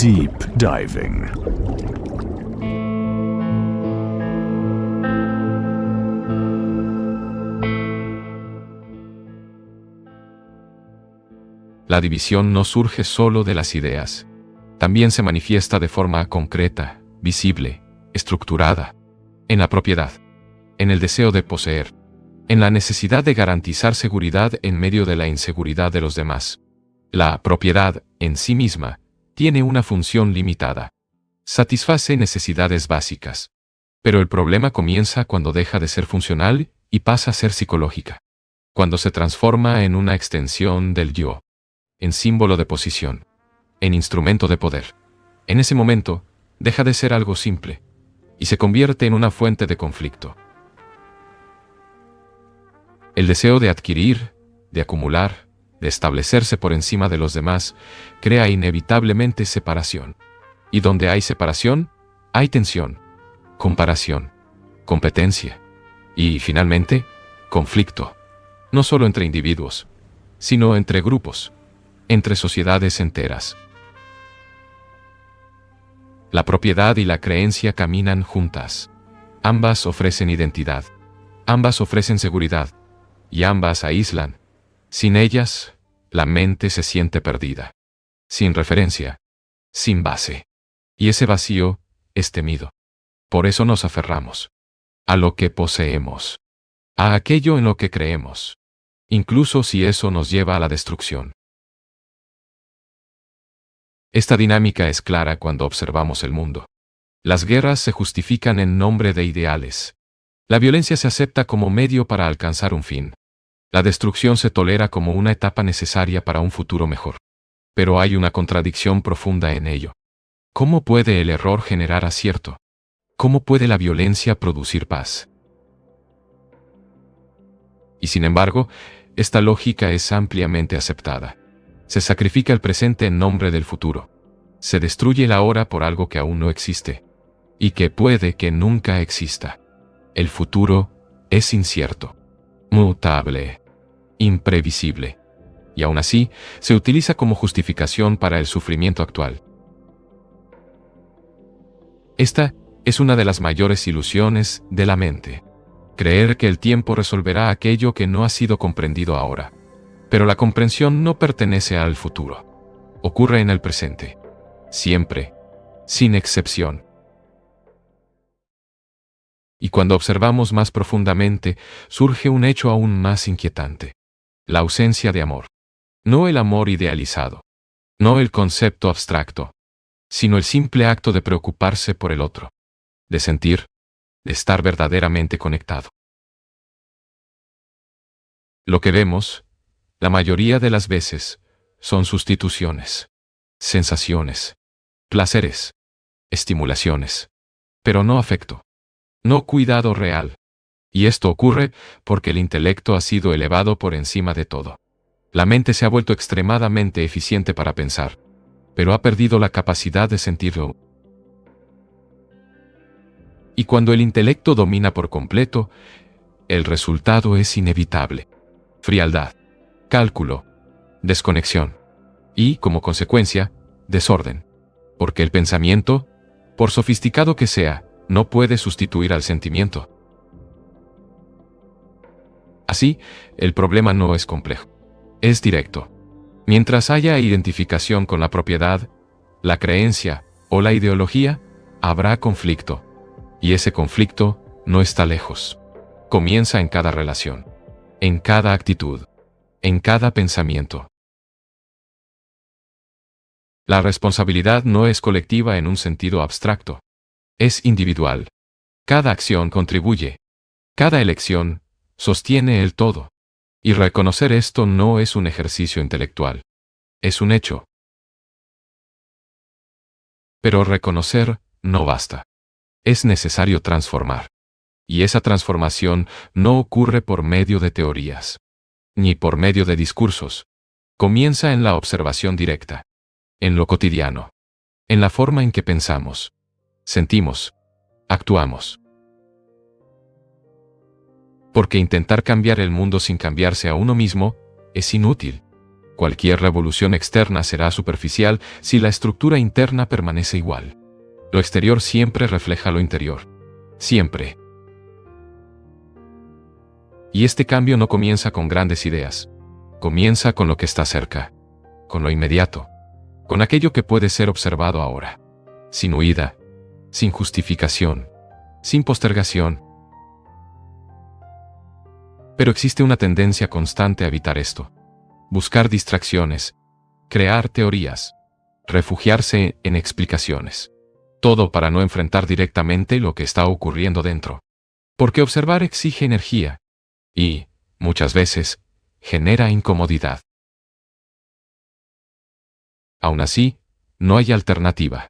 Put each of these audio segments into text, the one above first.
Deep Diving. La división no surge solo de las ideas. También se manifiesta de forma concreta, visible, estructurada, en la propiedad, en el deseo de poseer, en la necesidad de garantizar seguridad en medio de la inseguridad de los demás. La propiedad, en sí misma, tiene una función limitada. Satisface necesidades básicas. Pero el problema comienza cuando deja de ser funcional y pasa a ser psicológica. Cuando se transforma en una extensión del yo, en símbolo de posición, en instrumento de poder. En ese momento, deja de ser algo simple y se convierte en una fuente de conflicto. El deseo de adquirir, de acumular, de establecerse por encima de los demás, crea inevitablemente separación. Y donde hay separación, hay tensión, comparación, competencia y, finalmente, conflicto. No solo entre individuos, sino entre grupos, entre sociedades enteras. La propiedad y la creencia caminan juntas. Ambas ofrecen identidad, ambas ofrecen seguridad, y ambas aíslan. Sin ellas, la mente se siente perdida, sin referencia, sin base. Y ese vacío es temido. Por eso nos aferramos a lo que poseemos, a aquello en lo que creemos, incluso si eso nos lleva a la destrucción. Esta dinámica es clara cuando observamos el mundo. Las guerras se justifican en nombre de ideales. La violencia se acepta como medio para alcanzar un fin. La destrucción se tolera como una etapa necesaria para un futuro mejor. Pero hay una contradicción profunda en ello. ¿Cómo puede el error generar acierto? ¿Cómo puede la violencia producir paz? Y sin embargo, esta lógica es ampliamente aceptada. Se sacrifica el presente en nombre del futuro. Se destruye el ahora por algo que aún no existe, y que puede que nunca exista. El futuro es incierto, mutable, imprevisible, y aún así se utiliza como justificación para el sufrimiento actual. Esta es una de las mayores ilusiones de la mente. Creer que el tiempo resolverá aquello que no ha sido comprendido ahora. Pero la comprensión no pertenece al futuro. Ocurre en el presente. Siempre. Sin excepción. Y cuando observamos más profundamente, surge un hecho aún más inquietante. La ausencia de amor. No el amor idealizado. No el concepto abstracto. Sino el simple acto de preocuparse por el otro. De sentir. De estar verdaderamente conectado. Lo que vemos, la mayoría de las veces, son sustituciones, sensaciones, placeres, estimulaciones, pero no afecto, no cuidado real. Y esto ocurre porque el intelecto ha sido elevado por encima de todo. La mente se ha vuelto extremadamente eficiente para pensar, pero ha perdido la capacidad de sentirlo. Y cuando el intelecto domina por completo, el resultado es inevitable. Frialdad, cálculo, desconexión y, como consecuencia, desorden. Porque el pensamiento, por sofisticado que sea, no puede sustituir al sentimiento. Así, el problema no es complejo. Es directo. Mientras haya identificación con la propiedad, la creencia o la ideología, habrá conflicto. Y ese conflicto no está lejos. Comienza en cada relación, en cada actitud, en cada pensamiento. La responsabilidad no es colectiva en un sentido abstracto. Es individual. Cada acción contribuye. Cada elección sostiene el todo. Y reconocer esto no es un ejercicio intelectual. Es un hecho. Pero reconocer no basta. Es necesario transformar. Y esa transformación no ocurre por medio de teorías, ni por medio de discursos. Comienza en la observación directa, en lo cotidiano, en la forma en que pensamos, sentimos, actuamos. Porque intentar cambiar el mundo sin cambiarse a uno mismo es inútil. Cualquier revolución externa será superficial si la estructura interna permanece igual. Lo exterior siempre refleja lo interior. Siempre. Y este cambio no comienza con grandes ideas. Comienza con lo que está cerca, con lo inmediato, con aquello que puede ser observado ahora, sin huida, sin justificación, sin postergación. Pero existe una tendencia constante a evitar esto. Buscar distracciones, crear teorías, refugiarse en explicaciones. Todo para no enfrentar directamente lo que está ocurriendo dentro. Porque observar exige energía y, muchas veces, genera incomodidad. Aún así, no hay alternativa.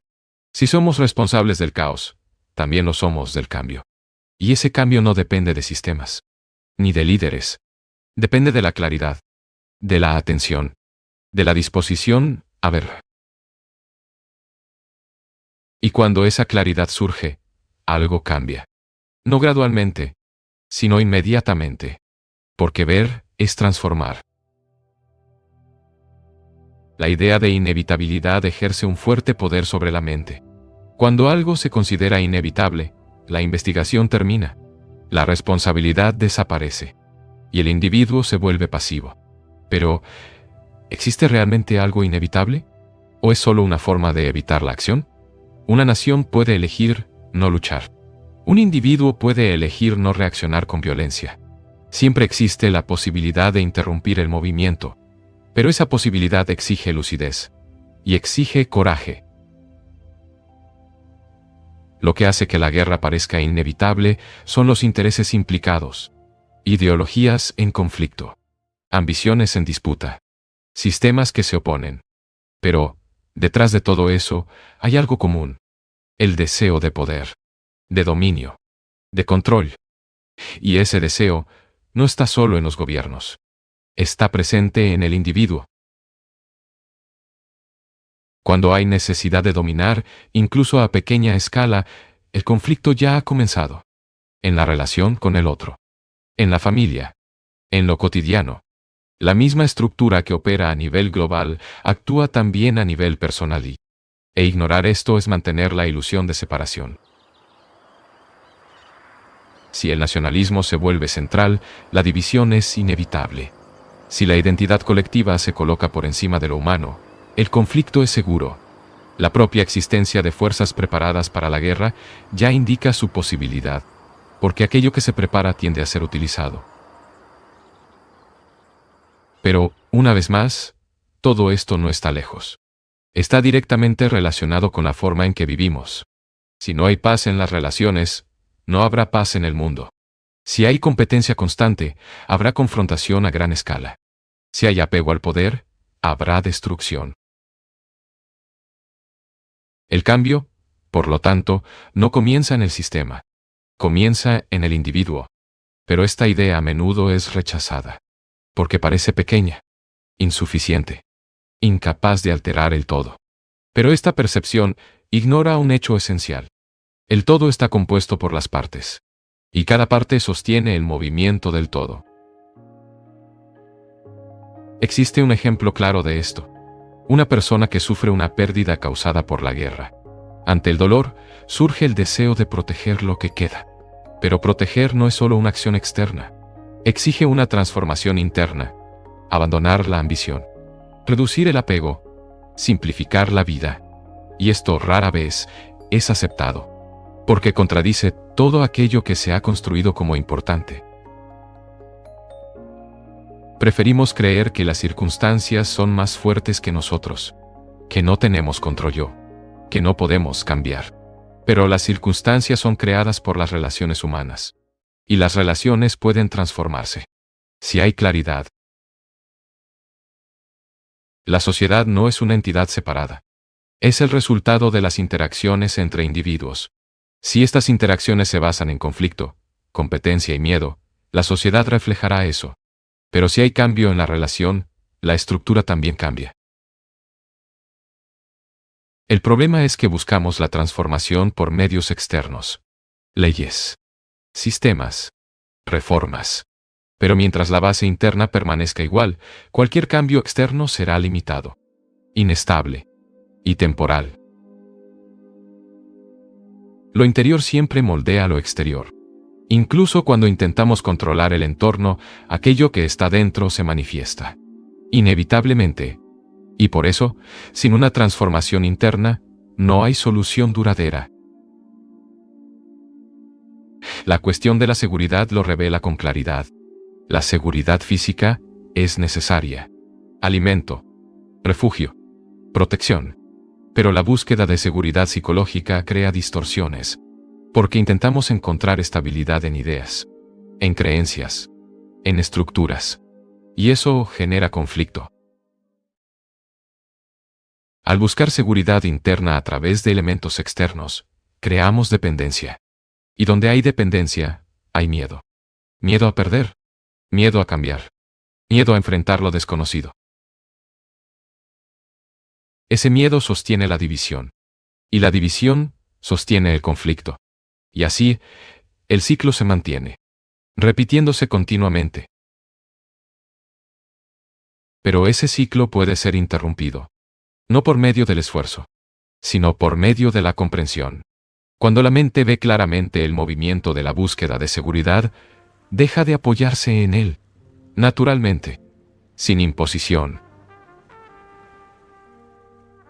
Si somos responsables del caos, también lo somos del cambio. Y ese cambio no depende de sistemas, ni de líderes. Depende de la claridad, de la atención, de la disposición a ver. Y cuando esa claridad surge, algo cambia. No gradualmente, sino inmediatamente. Porque ver es transformar. La idea de inevitabilidad ejerce un fuerte poder sobre la mente. Cuando algo se considera inevitable, la investigación termina, la responsabilidad desaparece, y el individuo se vuelve pasivo. Pero, ¿existe realmente algo inevitable? ¿O es solo una forma de evitar la acción? Una nación puede elegir no luchar. Un individuo puede elegir no reaccionar con violencia. Siempre existe la posibilidad de interrumpir el movimiento, pero esa posibilidad exige lucidez y exige coraje. Lo que hace que la guerra parezca inevitable son los intereses implicados, ideologías en conflicto, ambiciones en disputa, sistemas que se oponen. Pero, detrás de todo eso, hay algo común: el deseo de poder, de dominio, de control. Y ese deseo no está solo en los gobiernos. Está presente en el individuo. Cuando hay necesidad de dominar, incluso a pequeña escala, el conflicto ya ha comenzado. En la relación con el otro. En la familia. En lo cotidiano. La misma estructura que opera a nivel global actúa también a nivel personal e ignorar esto es mantener la ilusión de separación. Si el nacionalismo se vuelve central, la división es inevitable. Si la identidad colectiva se coloca por encima de lo humano, el conflicto es seguro. La propia existencia de fuerzas preparadas para la guerra ya indica su posibilidad, porque aquello que se prepara tiende a ser utilizado. Pero, una vez más, todo esto no está lejos. Está directamente relacionado con la forma en que vivimos. Si no hay paz en las relaciones, no habrá paz en el mundo. Si hay competencia constante, habrá confrontación a gran escala. Si hay apego al poder, habrá destrucción. El cambio, por lo tanto, no comienza en el sistema. Comienza en el individuo. Pero esta idea a menudo es rechazada, porque parece pequeña, insuficiente, incapaz de alterar el todo. Pero esta percepción ignora un hecho esencial. El todo está compuesto por las partes, y cada parte sostiene el movimiento del todo. Existe un ejemplo claro de esto. Una persona que sufre una pérdida causada por la guerra. Ante el dolor, surge el deseo de proteger lo que queda. Pero proteger no es solo una acción externa. Exige una transformación interna. Abandonar la ambición. Reducir el apego. Simplificar la vida. Y esto rara vez es aceptado, porque contradice todo aquello que se ha construido como importante. Preferimos creer que las circunstancias son más fuertes que nosotros, que no tenemos control, que no podemos cambiar. Pero las circunstancias son creadas por las relaciones humanas, y las relaciones pueden transformarse, si hay claridad. La sociedad no es una entidad separada. Es el resultado de las interacciones entre individuos. Si estas interacciones se basan en conflicto, competencia y miedo, la sociedad reflejará eso. Pero si hay cambio en la relación, la estructura también cambia. El problema es que buscamos la transformación por medios externos. Leyes, sistemas, reformas. Pero mientras la base interna permanezca igual, cualquier cambio externo será limitado, inestable y temporal. Lo interior siempre moldea lo exterior. Incluso cuando intentamos controlar el entorno, aquello que está dentro se manifiesta, inevitablemente. Y por eso, sin una transformación interna, no hay solución duradera. La cuestión de la seguridad lo revela con claridad. La seguridad física es necesaria. Alimento, refugio, protección. Pero la búsqueda de seguridad psicológica crea distorsiones, porque intentamos encontrar estabilidad en ideas, en creencias, en estructuras, y eso genera conflicto. Al buscar seguridad interna a través de elementos externos, creamos dependencia. Y donde hay dependencia, hay miedo. Miedo a perder, miedo a cambiar, miedo a enfrentar lo desconocido. Ese miedo sostiene la división, y la división sostiene el conflicto. Y así, el ciclo se mantiene, repitiéndose continuamente. Pero ese ciclo puede ser interrumpido, no por medio del esfuerzo, sino por medio de la comprensión. Cuando la mente ve claramente el movimiento de la búsqueda de seguridad, deja de apoyarse en él, naturalmente, sin imposición.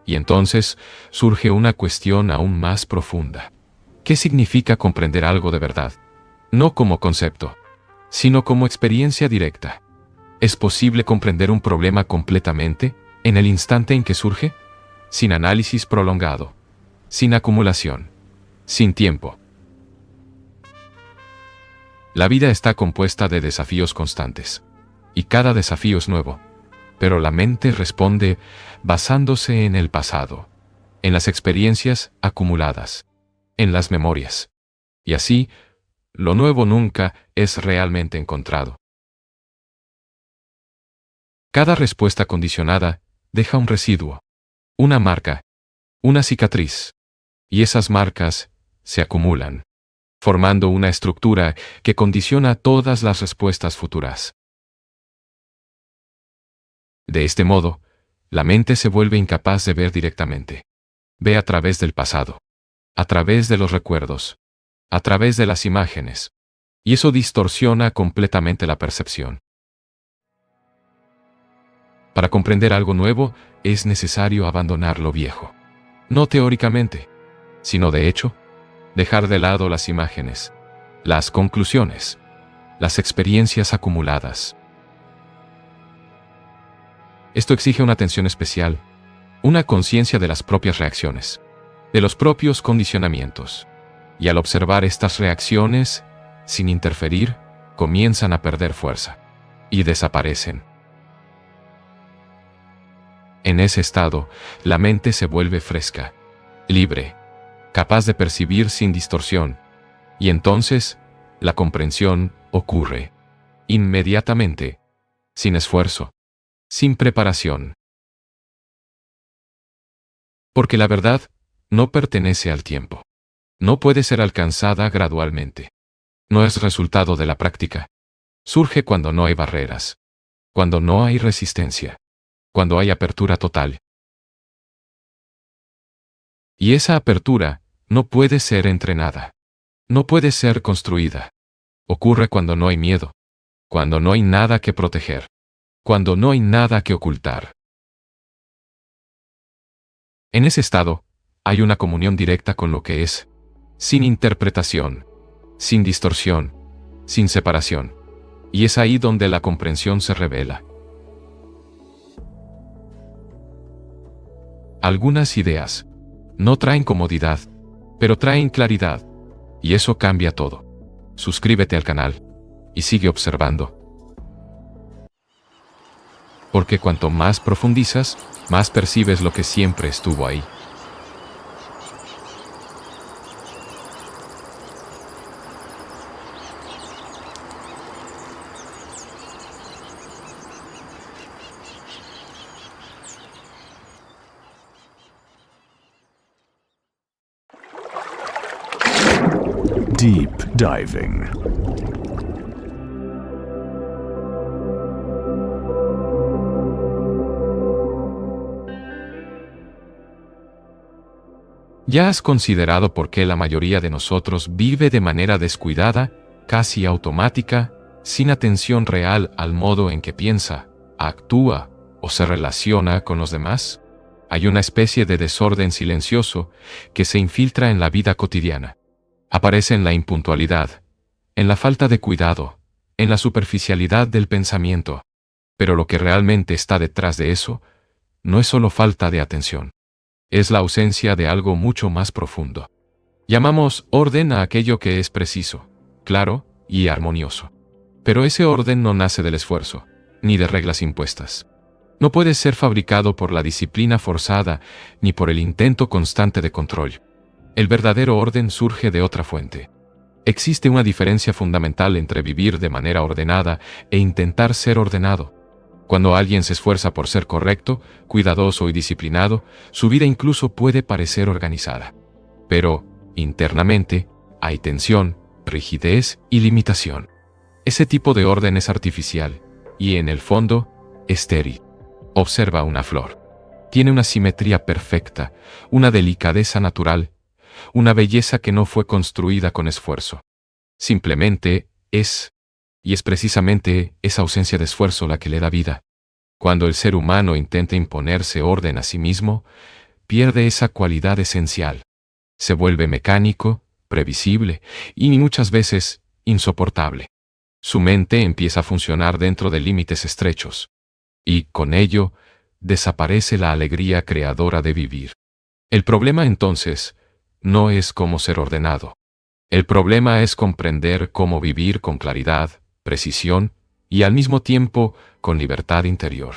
Y entonces surge una cuestión aún más profunda. ¿Qué significa comprender algo de verdad? No como concepto, sino como experiencia directa. ¿Es posible comprender un problema completamente, en el instante en que surge? Sin análisis prolongado, sin acumulación, sin tiempo. La vida está compuesta de desafíos constantes, y cada desafío es nuevo. Pero la mente responde basándose en el pasado, en las experiencias acumuladas, en las memorias. Y así, lo nuevo nunca es realmente encontrado. Cada respuesta condicionada deja un residuo, una marca, una cicatriz. Y esas marcas se acumulan, formando una estructura que condiciona todas las respuestas futuras. De este modo, la mente se vuelve incapaz de ver directamente. Ve a través del pasado, a través de los recuerdos, a través de las imágenes, y eso distorsiona completamente la percepción. Para comprender algo nuevo, es necesario abandonar lo viejo. No teóricamente, sino de hecho, dejar de lado las imágenes, las conclusiones, las experiencias acumuladas. Esto exige una atención especial, una conciencia de las propias reacciones, de los propios condicionamientos. Y al observar estas reacciones, sin interferir, comienzan a perder fuerza y desaparecen. En ese estado, la mente se vuelve fresca, libre, capaz de percibir sin distorsión, y entonces, la comprensión ocurre, inmediatamente, sin esfuerzo, sin preparación. Porque la verdad no pertenece al tiempo. No puede ser alcanzada gradualmente. No es resultado de la práctica. Surge cuando no hay barreras, cuando no hay resistencia, cuando hay apertura total. Y esa apertura no puede ser entrenada. No puede ser construida. Ocurre cuando no hay miedo, cuando no hay nada que proteger, cuando no hay nada que ocultar. En ese estado, hay una comunión directa con lo que es, sin interpretación, sin distorsión, sin separación. Y es ahí donde la comprensión se revela. Algunas ideas no traen comodidad, pero traen claridad. Y eso cambia todo. Suscríbete al canal y sigue observando. Porque cuanto más profundizas, más percibes lo que siempre estuvo ahí. Deep diving. ¿Ya has considerado por qué la mayoría de nosotros vive de manera descuidada, casi automática, sin atención real al modo en que piensa, actúa o se relaciona con los demás? Hay una especie de desorden silencioso que se infiltra en la vida cotidiana. Aparece en la impuntualidad, en la falta de cuidado, en la superficialidad del pensamiento. Pero lo que realmente está detrás de eso no es solo falta de atención. Es la ausencia de algo mucho más profundo. Llamamos orden a aquello que es preciso, claro y armonioso. Pero ese orden no nace del esfuerzo, ni de reglas impuestas. No puede ser fabricado por la disciplina forzada ni por el intento constante de control. El verdadero orden surge de otra fuente. Existe una diferencia fundamental entre vivir de manera ordenada e intentar ser ordenado. Cuando alguien se esfuerza por ser correcto, cuidadoso y disciplinado, su vida incluso puede parecer organizada. Pero, internamente, hay tensión, rigidez y limitación. Ese tipo de orden es artificial y, en el fondo, estéril. Observa una flor. Tiene una simetría perfecta, una delicadeza natural, una belleza que no fue construida con esfuerzo. Simplemente es. Y es precisamente esa ausencia de esfuerzo la que le da vida. Cuando el ser humano intenta imponerse orden a sí mismo, pierde esa cualidad esencial. Se vuelve mecánico, previsible y muchas veces insoportable. Su mente empieza a funcionar dentro de límites estrechos. Y, con ello, desaparece la alegría creadora de vivir. El problema entonces no es cómo ser ordenado. El problema es comprender cómo vivir con claridad, precisión y al mismo tiempo con libertad interior.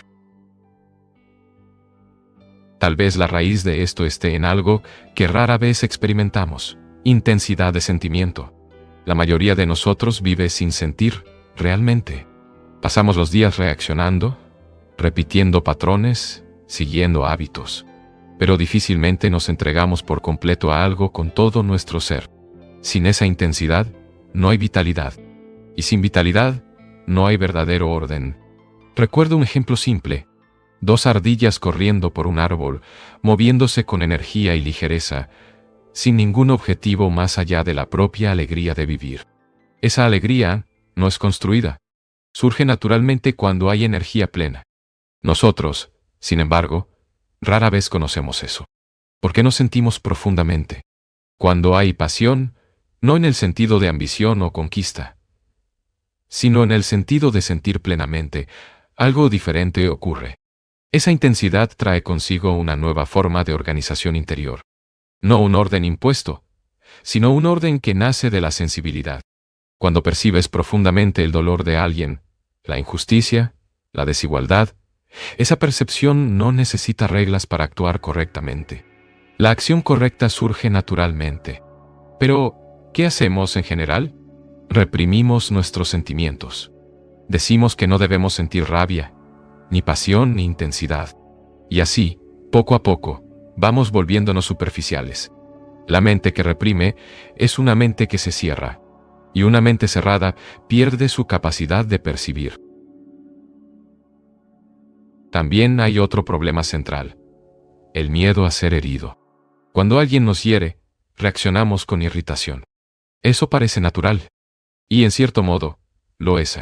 Tal vez la raíz de esto esté en algo que rara vez experimentamos: intensidad de sentimiento. La mayoría de nosotros vive sin sentir realmente. Pasamos los días reaccionando, repitiendo patrones, siguiendo hábitos, pero difícilmente nos entregamos por completo a algo con todo nuestro ser. Sin esa intensidad, no hay vitalidad. Y sin vitalidad, no hay verdadero orden. Recuerdo un ejemplo simple: 2 ardillas corriendo por un árbol, moviéndose con energía y ligereza, sin ningún objetivo más allá de la propia alegría de vivir. Esa alegría no es construida. Surge naturalmente cuando hay energía plena. Nosotros, sin embargo, rara vez conocemos eso. ¿Por qué no sentimos profundamente? Cuando hay pasión, no en el sentido de ambición o conquista, sino en el sentido de sentir plenamente, algo diferente ocurre. Esa intensidad trae consigo una nueva forma de organización interior. No un orden impuesto, sino un orden que nace de la sensibilidad. Cuando percibes profundamente el dolor de alguien, la injusticia, la desigualdad, esa percepción no necesita reglas para actuar correctamente. La acción correcta surge naturalmente. Pero, ¿qué hacemos en general? Reprimimos nuestros sentimientos. Decimos que no debemos sentir rabia, ni pasión ni intensidad. Y así, poco a poco, vamos volviéndonos superficiales. La mente que reprime es una mente que se cierra, y una mente cerrada pierde su capacidad de percibir. También hay otro problema central: el miedo a ser herido. Cuando alguien nos hiere, reaccionamos con irritación. Eso parece natural, y en cierto modo, lo es.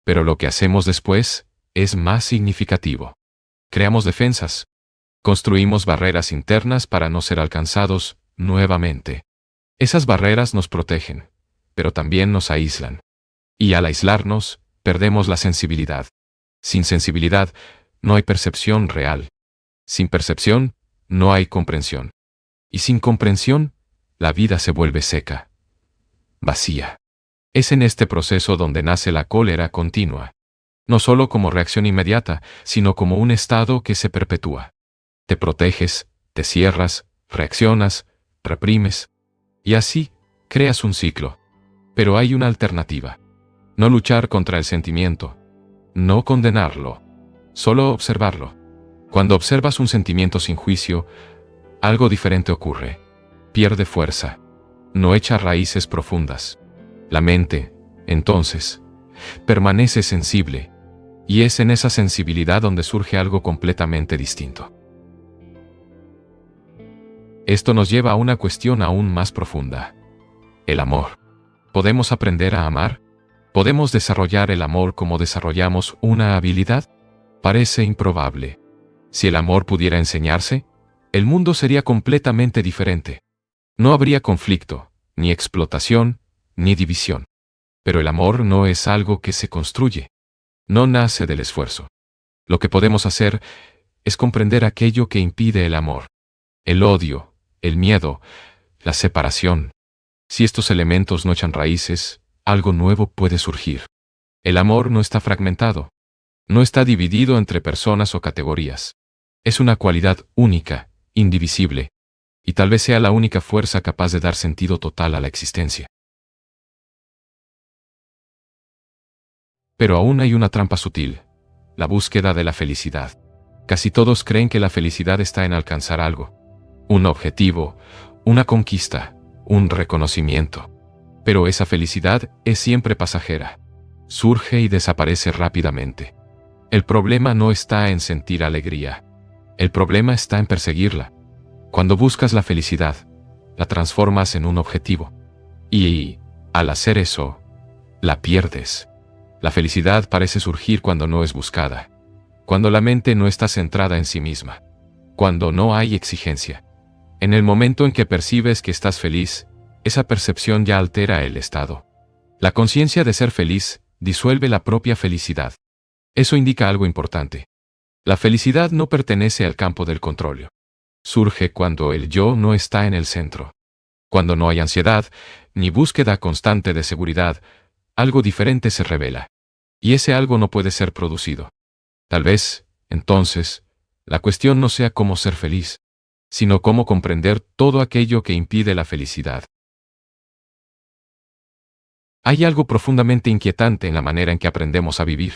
Pero lo que hacemos después es más significativo. Creamos defensas. Construimos barreras internas para no ser alcanzados nuevamente. Esas barreras nos protegen, pero también nos aíslan. Y al aislarnos, perdemos la sensibilidad. Sin sensibilidad, no hay percepción real. Sin percepción, no hay comprensión. Y sin comprensión, la vida se vuelve seca, vacía. Es en este proceso donde nace la cólera continua. No solo como reacción inmediata, sino como un estado que se perpetúa. Te proteges, te cierras, reaccionas, reprimes. Y así, creas un ciclo. Pero hay una alternativa. No luchar contra el sentimiento. No condenarlo. Solo observarlo. Cuando observas un sentimiento sin juicio, algo diferente ocurre. Pierde fuerza. No echa raíces profundas. La mente, entonces, permanece sensible. Y es en esa sensibilidad donde surge algo completamente distinto. Esto nos lleva a una cuestión aún más profunda. El amor. ¿Podemos aprender a amar? ¿Podemos desarrollar el amor como desarrollamos una habilidad? Parece improbable. Si el amor pudiera enseñarse, el mundo sería completamente diferente. No habría conflicto, ni explotación, ni división. Pero el amor no es algo que se construye. No nace del esfuerzo. Lo que podemos hacer es comprender aquello que impide el amor. El odio, el miedo, la separación. Si estos elementos no echan raíces, algo nuevo puede surgir. El amor no está fragmentado. No está dividido entre personas o categorías. Es una cualidad única, indivisible, y tal vez sea la única fuerza capaz de dar sentido total a la existencia. Pero aún hay una trampa sutil: la búsqueda de la felicidad. Casi todos creen que la felicidad está en alcanzar algo. Un objetivo, una conquista, un reconocimiento. Pero esa felicidad es siempre pasajera. Surge y desaparece rápidamente. El problema no está en sentir alegría. El problema está en perseguirla. Cuando buscas la felicidad, la transformas en un objetivo. Y, al hacer eso, la pierdes. La felicidad parece surgir cuando no es buscada. Cuando la mente no está centrada en sí misma. Cuando no hay exigencia. En el momento en que percibes que estás feliz, esa percepción ya altera el estado. La conciencia de ser feliz disuelve la propia felicidad. Eso indica algo importante. La felicidad no pertenece al campo del control. Surge cuando el yo no está en el centro. Cuando no hay ansiedad, ni búsqueda constante de seguridad, algo diferente se revela. Y ese algo no puede ser producido. Tal vez, entonces, la cuestión no sea cómo ser feliz, sino cómo comprender todo aquello que impide la felicidad. Hay algo profundamente inquietante en la manera en que aprendemos a vivir.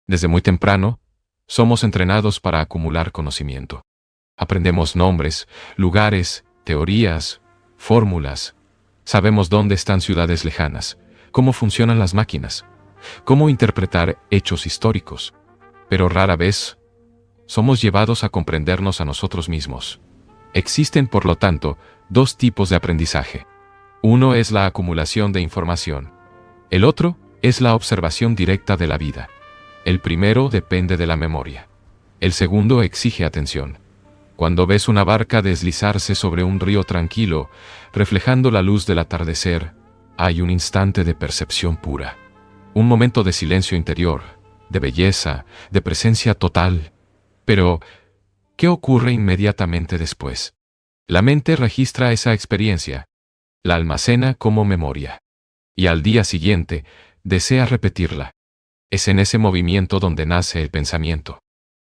Desde muy temprano, somos entrenados para acumular conocimiento. Aprendemos nombres, lugares, teorías, fórmulas. Sabemos dónde están ciudades lejanas, cómo funcionan las máquinas, cómo interpretar hechos históricos. Pero rara vez somos llevados a comprendernos a nosotros mismos. Existen, por lo tanto, dos tipos de aprendizaje. Uno es la acumulación de información. El otro es la observación directa de la vida. El primero depende de la memoria. El segundo exige atención. Cuando ves una barca deslizarse sobre un río tranquilo, reflejando la luz del atardecer, hay un instante de percepción pura. Un momento de silencio interior, de belleza, de presencia total. Pero, ¿qué ocurre inmediatamente después? La mente registra esa experiencia, la almacena como memoria. Y al día siguiente, desea repetirla. Es en ese movimiento donde nace el pensamiento.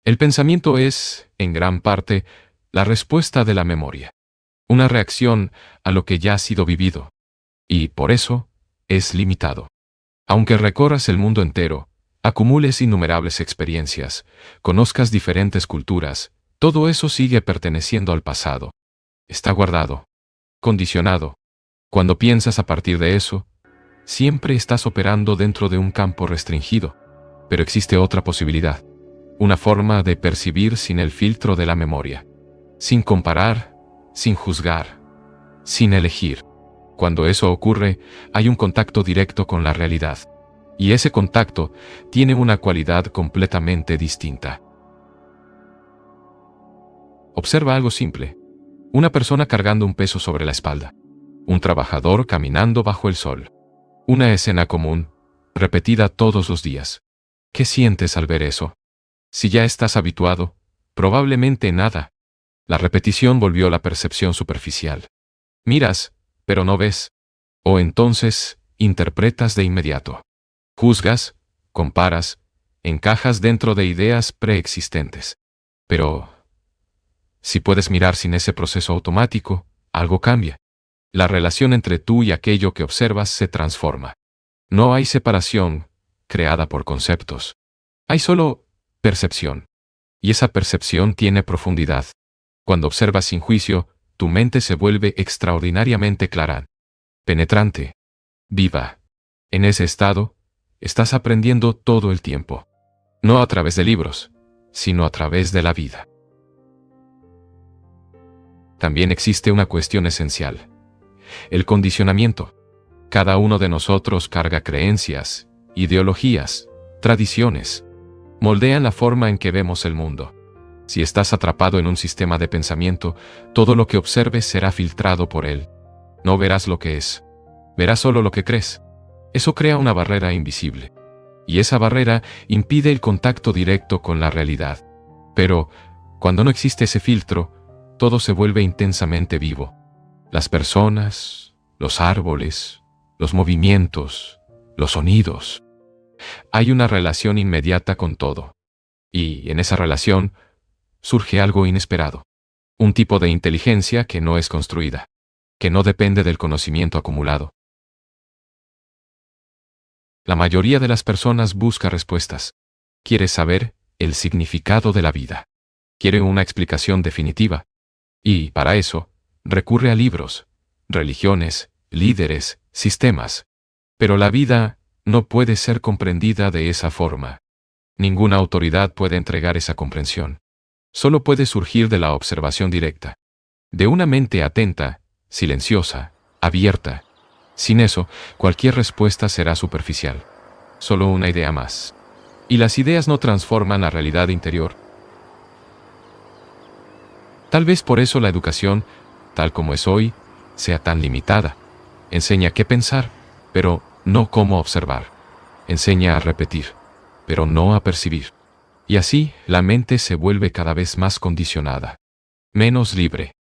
El pensamiento es, en gran parte, la respuesta de la memoria. Una reacción a lo que ya ha sido vivido. Y, por eso, es limitado. Aunque recorras el mundo entero, acumules innumerables experiencias, conozcas diferentes culturas, todo eso sigue perteneciendo al pasado. Está guardado, condicionado. Cuando piensas a partir de eso, siempre estás operando dentro de un campo restringido. Pero existe otra posibilidad. Una forma de percibir sin el filtro de la memoria. Sin comparar, sin juzgar, sin elegir. Cuando eso ocurre, hay un contacto directo con la realidad. Y ese contacto tiene una cualidad completamente distinta. Observa algo simple. Una persona cargando un peso sobre la espalda. Un trabajador caminando bajo el sol. Una escena común, repetida todos los días. ¿Qué sientes al ver eso? Si ya estás habituado, probablemente nada. La repetición volvió la percepción superficial. Miras, pero no ves. O entonces, interpretas de inmediato. Juzgas, comparas, encajas dentro de ideas preexistentes. Pero, si puedes mirar sin ese proceso automático, algo cambia. La relación entre tú y aquello que observas se transforma. No hay separación, creada por conceptos. Hay solo percepción. Y esa percepción tiene profundidad. Cuando observas sin juicio, tu mente se vuelve extraordinariamente clara, penetrante, viva. En ese estado, estás aprendiendo todo el tiempo. No a través de libros, sino a través de la vida. también existe una cuestión esencial: el condicionamiento. Cada uno de nosotros carga creencias, ideologías, tradiciones. Moldean la forma en que vemos el mundo. Si estás atrapado en un sistema de pensamiento, todo lo que observes será filtrado por él. No verás lo que es. Verás solo lo que crees. Eso crea una barrera invisible. Y esa barrera impide el contacto directo con la realidad. Pero, cuando no existe ese filtro, todo se vuelve intensamente vivo. Las personas, los árboles, los movimientos, los sonidos. Hay una relación inmediata con todo. Y en esa relación surge algo inesperado. Un tipo de inteligencia que no es construida, que no depende del conocimiento acumulado. La mayoría de las personas busca respuestas. Quiere saber el significado de la vida. Quiere una explicación definitiva. Y, para eso, recurre a libros, religiones, líderes, sistemas. Pero la vida no puede ser comprendida de esa forma. Ninguna autoridad puede entregar esa comprensión. Solo puede surgir de la observación directa. De una mente atenta, silenciosa, abierta. Sin eso, cualquier respuesta será superficial. Solo una idea más. Y las ideas no transforman la realidad interior. Tal vez por eso la educación, tal como es hoy, sea tan limitada. Enseña qué pensar, pero no cómo observar. Enseña a repetir, pero no a percibir. Y así, la mente se vuelve cada vez más condicionada. Menos libre.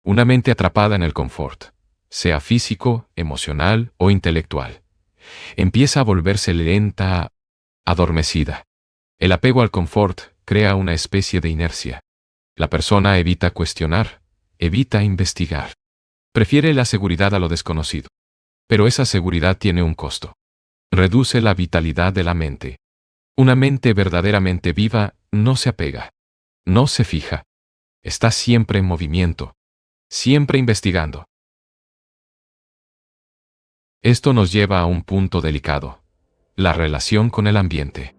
Una mente atrapada en el confort, sea físico, emocional o intelectual. Empieza a volverse lenta, adormecida. El apego al confort crea una especie de inercia. La persona evita cuestionar, evita investigar. Prefiere la seguridad a lo desconocido. Pero esa seguridad tiene un costo. Reduce la vitalidad de la mente. Una mente verdaderamente viva no se apega, no se fija. Está siempre en movimiento, siempre investigando. Esto nos lleva a un punto delicado: la relación con el ambiente.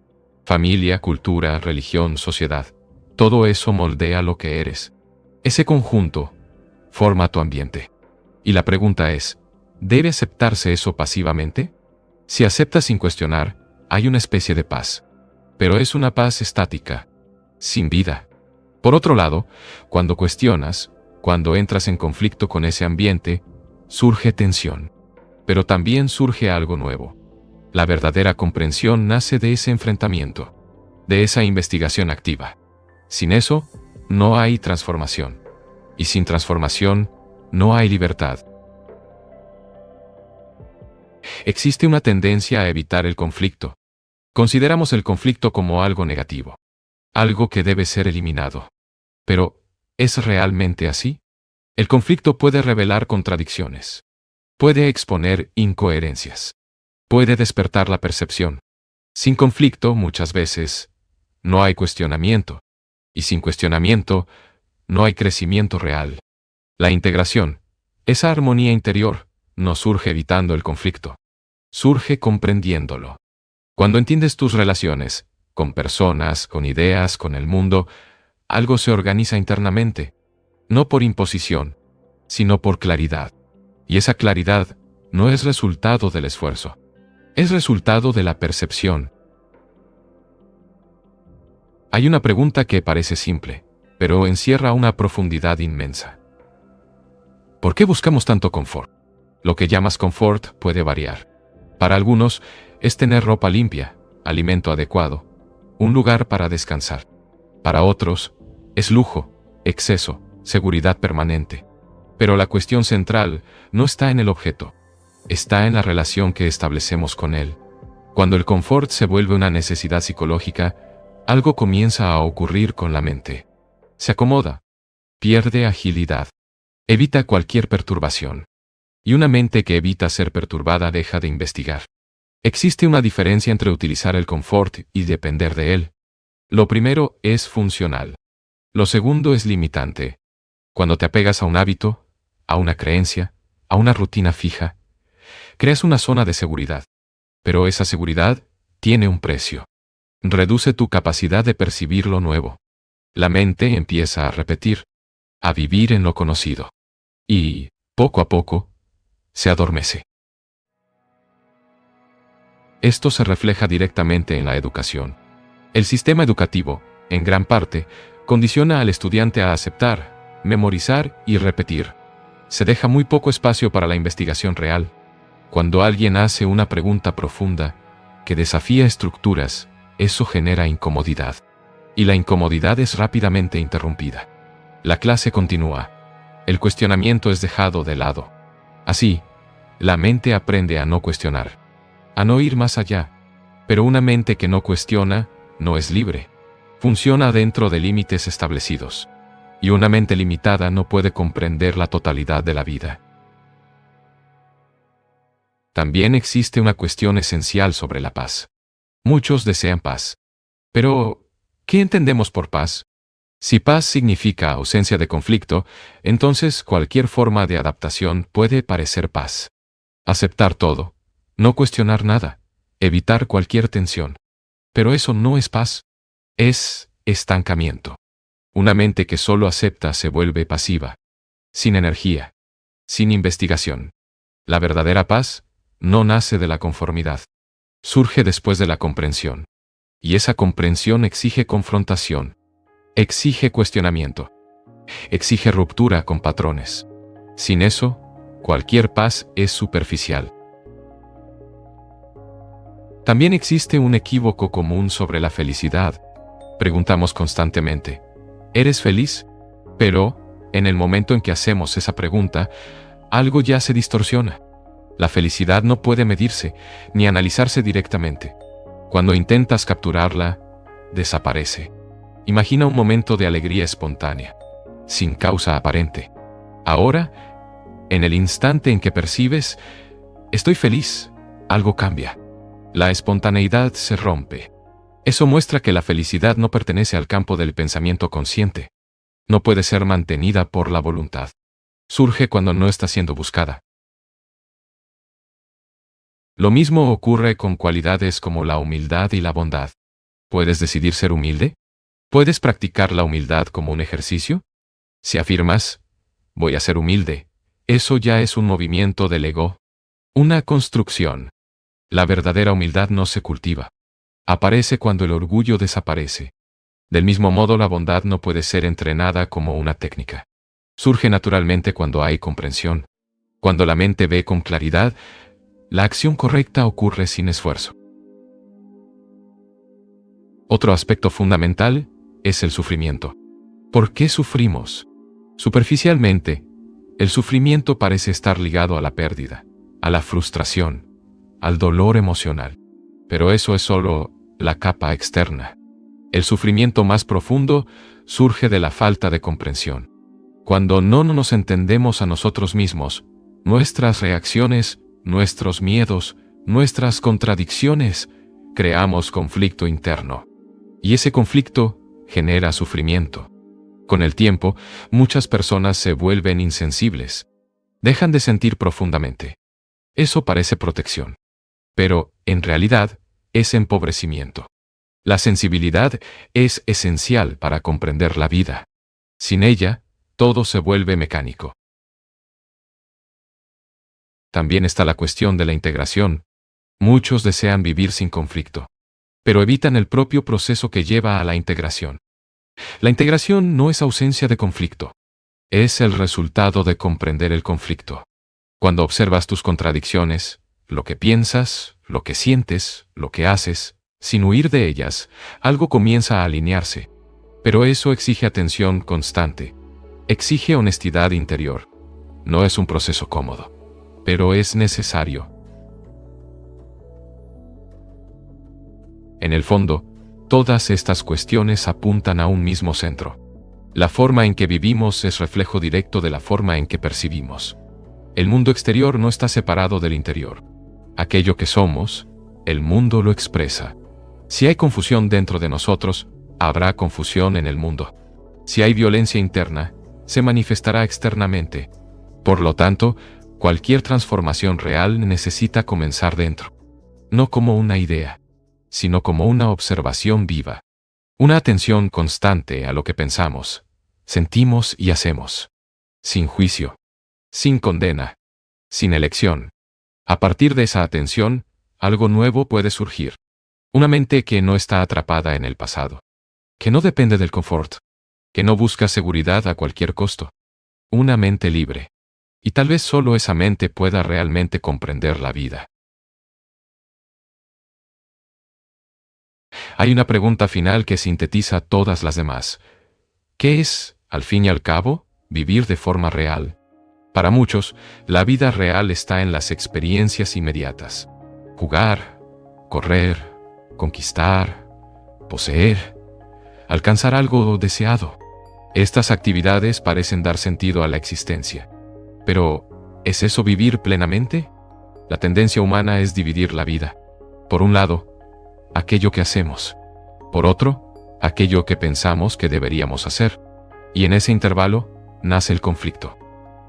Familia, cultura, religión, sociedad. Todo eso moldea lo que eres. Ese conjunto forma tu ambiente. Y la pregunta es, ¿debe aceptarse eso pasivamente? Si aceptas sin cuestionar, hay una especie de paz. Pero es una paz estática, sin vida. Por otro lado, cuando cuestionas, cuando entras en conflicto con ese ambiente, surge tensión. Pero también surge algo nuevo. La verdadera comprensión nace de ese enfrentamiento, de esa investigación activa. Sin eso, no hay transformación. Y sin transformación, no hay libertad. Existe una tendencia a evitar el conflicto. Consideramos el conflicto como algo negativo, algo que debe ser eliminado. Pero, ¿es realmente así? El conflicto puede revelar contradicciones. Puede exponer incoherencias. Puede despertar la percepción. Sin conflicto, muchas veces, no hay cuestionamiento. Y sin cuestionamiento, no hay crecimiento real. La integración, esa armonía interior, no surge evitando el conflicto. Surge comprendiéndolo. Cuando entiendes tus relaciones, con personas, con ideas, con el mundo, algo se organiza internamente. No por imposición, sino por claridad. Y esa claridad no es resultado del esfuerzo. Es resultado de la percepción. Hay una pregunta que parece simple, pero encierra una profundidad inmensa. ¿Por qué buscamos tanto confort? Lo que llamas confort puede variar. Para algunos, es tener ropa limpia, alimento adecuado, un lugar para descansar. Para otros, es lujo, exceso, seguridad permanente. Pero la cuestión central no está en el objeto, está en la relación que establecemos con él. Cuando el confort se vuelve una necesidad psicológica, algo comienza a ocurrir con la mente. Se acomoda, pierde agilidad, evita cualquier perturbación. Y una mente que evita ser perturbada deja de investigar. Existe una diferencia entre utilizar el confort y depender de él. Lo primero es funcional. Lo segundo es limitante. Cuando te apegas a un hábito, a una creencia, a una rutina fija, creas una zona de seguridad. Pero esa seguridad tiene un precio. Reduce tu capacidad de percibir lo nuevo. La mente empieza a repetir. a vivir en lo conocido. Y, poco a poco, se adormece. Esto se refleja directamente en la educación. El sistema educativo, en gran parte, condiciona al estudiante a aceptar, memorizar y repetir. Se deja muy poco espacio para la investigación real. Cuando alguien hace una pregunta profunda, que desafía estructuras, eso genera incomodidad. Y la incomodidad es rápidamente interrumpida. La clase continúa. El cuestionamiento es dejado de lado. Así, la mente aprende a no cuestionar, a no ir más allá. Pero una mente que no cuestiona, no es libre. Funciona dentro de límites establecidos. Y una mente limitada no puede comprender la totalidad de la vida. También existe una cuestión esencial sobre la paz. Muchos desean paz. Pero, ¿qué entendemos por paz? Si paz significa ausencia de conflicto, entonces cualquier forma de adaptación puede parecer paz. Aceptar todo, no cuestionar nada, evitar cualquier tensión. Pero eso no es paz. Es estancamiento. Una mente que solo acepta se vuelve pasiva, sin energía, sin investigación. La verdadera paz no nace de la conformidad. Surge después de la comprensión. Y esa comprensión exige confrontación. Exige cuestionamiento. Exige ruptura con patrones. Sin eso, cualquier paz es superficial. También existe un equívoco común sobre la felicidad. Preguntamos constantemente, ¿eres feliz? Pero, en el momento en que hacemos esa pregunta, algo ya se distorsiona. La felicidad no puede medirse ni analizarse directamente. Cuando intentas capturarla, desaparece. Imagina un momento de alegría espontánea, sin causa aparente. Ahora, en el instante en que percibes, estoy feliz, algo cambia. La espontaneidad se rompe. Eso muestra que la felicidad no pertenece al campo del pensamiento consciente. No puede ser mantenida por la voluntad. Surge cuando no está siendo buscada. Lo mismo ocurre con cualidades como la humildad y la bondad. ¿Puedes decidir ser humilde? ¿Puedes practicar la humildad como un ejercicio? Si afirmas, voy a ser humilde, eso ya es un movimiento del ego, una construcción. La verdadera humildad no se cultiva. Aparece cuando el orgullo desaparece. Del mismo modo, la bondad no puede ser entrenada como una técnica. Surge naturalmente cuando hay comprensión. Cuando la mente ve con claridad, la acción correcta ocurre sin esfuerzo. Otro aspecto fundamental es el sufrimiento. ¿Por qué sufrimos? Superficialmente, el sufrimiento parece estar ligado a la pérdida, a la frustración, al dolor emocional. Pero eso es solo la capa externa. El sufrimiento más profundo surge de la falta de comprensión. Cuando no nos entendemos a nosotros mismos, nuestras reacciones, nuestros miedos, nuestras contradicciones, creamos conflicto interno. Y ese conflicto genera sufrimiento. Con el tiempo, muchas personas se vuelven insensibles. Dejan de sentir profundamente. Eso parece protección. Pero, en realidad, es empobrecimiento. La sensibilidad es esencial para comprender la vida. Sin ella, todo se vuelve mecánico. También está la cuestión de la integración. Muchos desean vivir sin conflicto, pero evitan el propio proceso que lleva a la integración. La integración no es ausencia de conflicto. Es el resultado de comprender el conflicto. Cuando observas tus contradicciones, lo que piensas, lo que sientes, lo que haces, sin huir de ellas, algo comienza a alinearse. Pero eso exige atención constante. Exige honestidad interior. No es un proceso cómodo, pero es necesario. En el fondo, todas estas cuestiones apuntan a un mismo centro. La forma en que vivimos es reflejo directo de la forma en que percibimos. El mundo exterior no está separado del interior. Aquello que somos, el mundo lo expresa. Si hay confusión dentro de nosotros, habrá confusión en el mundo. Si hay violencia interna, se manifestará externamente. Por lo tanto, cualquier transformación real necesita comenzar dentro. No como una idea, sino como una observación viva. Una atención constante a lo que pensamos, Sentimos y hacemos. Sin juicio. Sin condena. Sin elección. A partir de esa atención, algo nuevo puede surgir. Una mente que no está atrapada en el pasado. Que no depende del confort. Que no busca seguridad a cualquier costo. Una mente libre. Y tal vez solo esa mente pueda realmente comprender la vida. Hay una pregunta final que sintetiza todas las demás. ¿Qué es, al fin y al cabo, vivir de forma real? Para muchos, la vida real está en las experiencias inmediatas. Jugar, correr, conquistar, poseer, alcanzar algo deseado. Estas actividades parecen dar sentido a la existencia. Pero, ¿es eso vivir plenamente? La tendencia humana es dividir la vida. Por un lado, aquello que hacemos. Por otro, aquello que pensamos que deberíamos hacer. Y en ese intervalo, nace el conflicto.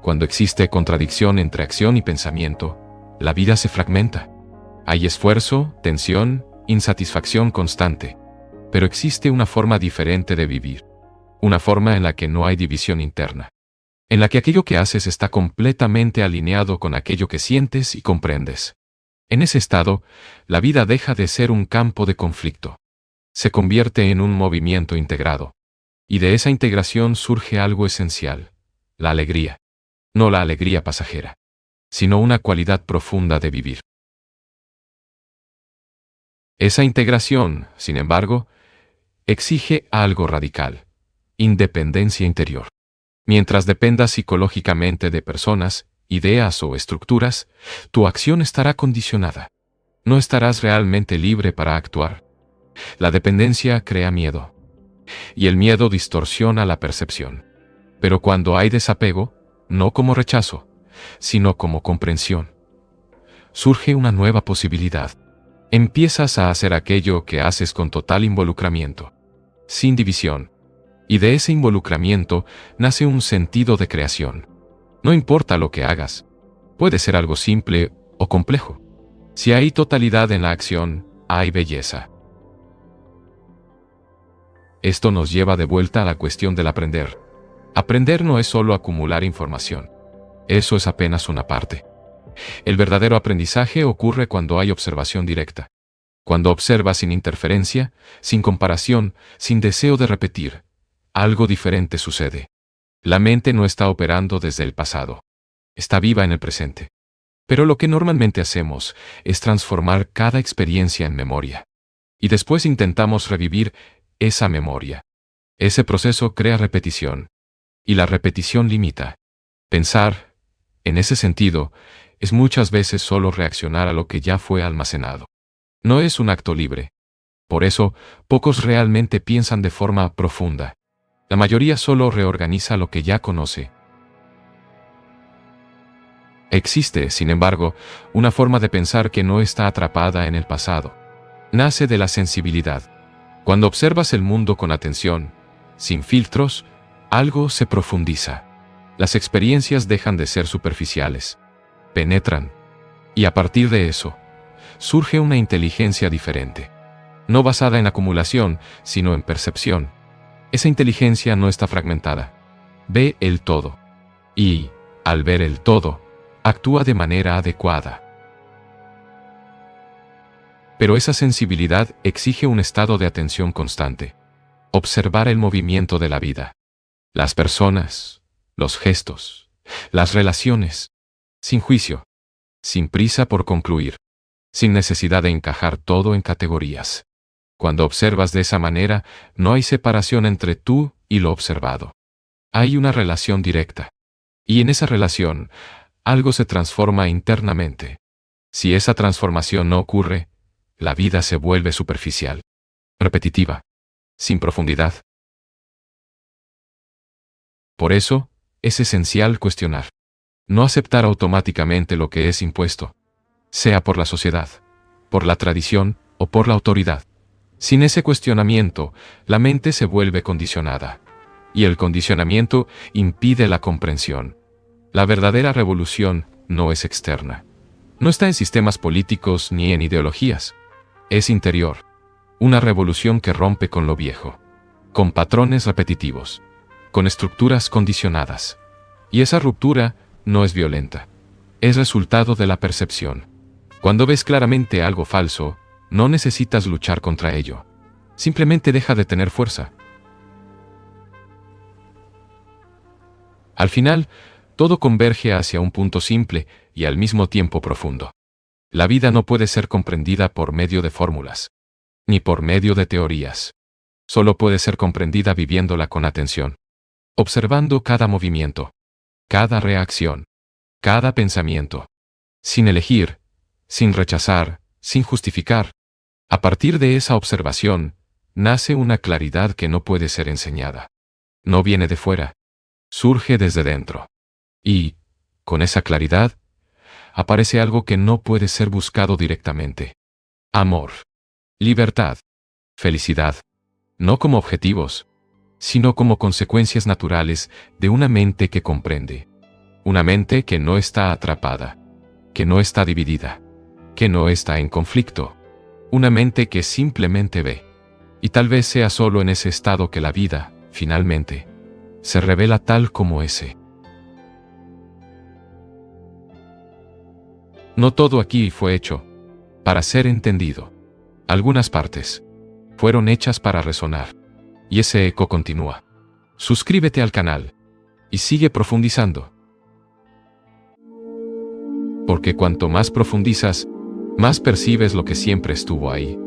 Cuando existe contradicción entre acción y pensamiento, la vida se fragmenta. Hay esfuerzo, tensión, insatisfacción constante. Pero existe una forma diferente de vivir. Una forma en la que no hay división interna. En la que aquello que haces está completamente alineado con aquello que sientes y comprendes. En ese estado, la vida deja de ser un campo de conflicto. Se convierte en un movimiento integrado. Y de esa integración surge algo esencial, la alegría. No la alegría pasajera, sino una cualidad profunda de vivir. Esa integración, sin embargo, exige algo radical: independencia interior. Mientras dependas psicológicamente de personas, ideas o estructuras, tu acción estará condicionada. No estarás realmente libre para actuar. La dependencia crea miedo. Y el miedo distorsiona la percepción. Pero cuando hay desapego, no como rechazo, sino como comprensión, surge una nueva posibilidad. Empiezas a hacer aquello que haces con total involucramiento, sin división. Y de ese involucramiento nace un sentido de creación. No importa lo que hagas. Puede ser algo simple o complejo. Si hay totalidad en la acción, hay belleza. Esto nos lleva de vuelta a la cuestión del aprender. Aprender no es solo acumular información. Eso es apenas una parte. El verdadero aprendizaje ocurre cuando hay observación directa. Cuando observas sin interferencia, sin comparación, sin deseo de repetir, algo diferente sucede. La mente no está operando desde el pasado. Está viva en el presente. Pero lo que normalmente hacemos es transformar cada experiencia en memoria. Y después intentamos revivir esa memoria. Ese proceso crea repetición. Y la repetición limita. Pensar, en ese sentido, es muchas veces solo reaccionar a lo que ya fue almacenado. No es un acto libre. Por eso, pocos realmente piensan de forma profunda. La mayoría solo reorganiza lo que ya conoce. Existe, sin embargo, una forma de pensar que no está atrapada en el pasado. Nace de la sensibilidad. Cuando observas el mundo con atención, sin filtros, algo se profundiza. Las experiencias dejan de ser superficiales. Penetran. Y a partir de eso, surge una inteligencia diferente. No basada en acumulación, sino en percepción. Esa inteligencia no está fragmentada. Ve el todo. Y, al ver el todo, actúa de manera adecuada. Pero esa sensibilidad exige un estado de atención constante. Observar el movimiento de la vida. Las personas, los gestos, las relaciones, sin juicio, sin prisa por concluir, sin necesidad de encajar todo en categorías. Cuando observas de esa manera, no hay separación entre tú y lo observado. Hay una relación directa. Y en esa relación, algo se transforma internamente. Si esa transformación no ocurre, la vida se vuelve superficial, repetitiva, sin profundidad. Por eso, es esencial cuestionar. No aceptar automáticamente lo que es impuesto, sea por la sociedad, por la tradición o por la autoridad. Sin ese cuestionamiento, la mente se vuelve condicionada. Y el condicionamiento impide la comprensión. La verdadera revolución no es externa. No está en sistemas políticos ni en ideologías. Es interior. Una revolución que rompe con lo viejo, con patrones repetitivos, con estructuras condicionadas. Y esa ruptura no es violenta. Es resultado de la percepción. Cuando ves claramente algo falso, no necesitas luchar contra ello. Simplemente deja de tener fuerza. Al final, todo converge hacia un punto simple y al mismo tiempo profundo. La vida no puede ser comprendida por medio de fórmulas, ni por medio de teorías. Solo puede ser comprendida viviéndola con atención, observando cada movimiento, cada reacción, cada pensamiento, sin elegir, sin rechazar, sin justificar. A partir de esa observación, nace una claridad que no puede ser enseñada. No viene de fuera, surge desde dentro. Y, con esa claridad, aparece algo que no puede ser buscado directamente. Amor, libertad, felicidad, no como objetivos, sino como consecuencias naturales de una mente que comprende. Una mente que no está atrapada, que no está dividida, que no está en conflicto. Una mente que simplemente ve. Y tal vez sea solo en ese estado que la vida, finalmente, se revela tal como ese. No todo aquí fue hecho para ser entendido. Algunas partes fueron hechas para resonar. Y ese eco continúa. Suscríbete al canal y sigue profundizando. Porque cuanto más profundizas, más percibes lo que siempre estuvo ahí.